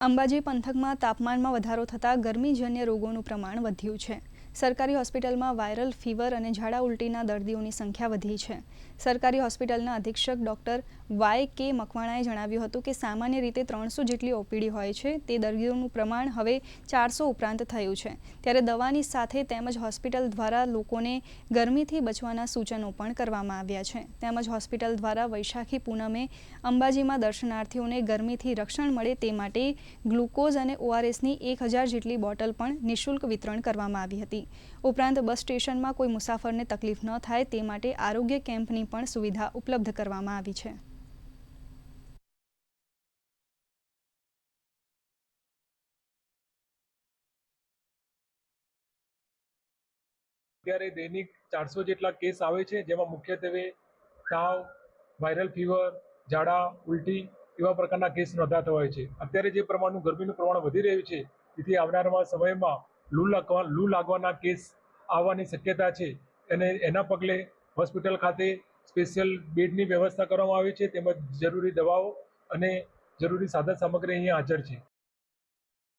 અંબાજી પંથકમાં તાપમાનમાં વધારો થતાં ગરમીજન્ય રોગોનું પ્રમાણ વધ્યું છે। સરકારી હોસ્પિટલમાં વાયરલ ફીવર અને ઝાડા ઉલટીના દર્દીઓની સંખ્યા વધી છે। સરકારી હોસ્પિટલના અધિક્ષક ડોક્ટર વાય.કે. મકવાણાએ જણાવ્યું હતું કે સામાન્ય રીતે 300 જેટલી ઓપીડી હોય છે, તે દર્દીઓનું પ્રમાણ હવે 400 ઉપરાંત થયું છે। ત્યારે દવાની સાથે તેમજ હોસ્પિટલ દ્વારા લોકોને ગરમીથી બચવાના સૂચનો પણ કરવામાં આવ્યા છે। તેમજ હોસ્પિટલ દ્વારા વૈશાખી પૂનમે અંબાજીમાં દર્શનાર્થીઓને ગરમીથી રક્ષણ મળે તે માટે ગ્લુકોઝ અને ORSની 1000 જેટલી બોટલ પણ નિઃશુલ્ક વિતરણ કરવામાં આવી હતી। ઉપરાંત બસ સ્ટેશનમાં કોઈ મુસાફરને તકલીફ ન થાય તે માટે આરોગ્ય કેમ્પની પણ સુવિધા ઉપલબ્ધ કરવામાં આવી છે। અત્યારે દૈનિક 400 જેટલા કેસ આવે છે, જેમાં મુખ્યત્વે તાવ, વાયરલ ફીવર, ઝાડા, ઉલટી એવા પ્રકારના કેસ નોંધાતા હોય છે। અત્યારે જે પ્રમાણનું ગરમીનું પ્રમાણ વધી રહ્યું છે, તેથી આવનારા સમયમાં લૂ લાગવાના કેસ આવવાની શક્યતા છે અને એના પગલે હોસ્પિટલ ખાતે સ્પેશિયલ બેડની વ્યવસ્થા કરવામાં આવી છે, તેમજ જરૂરી દવાઓ અને જરૂરી સાધન સામગ્રી અહીંયા હાજર છે।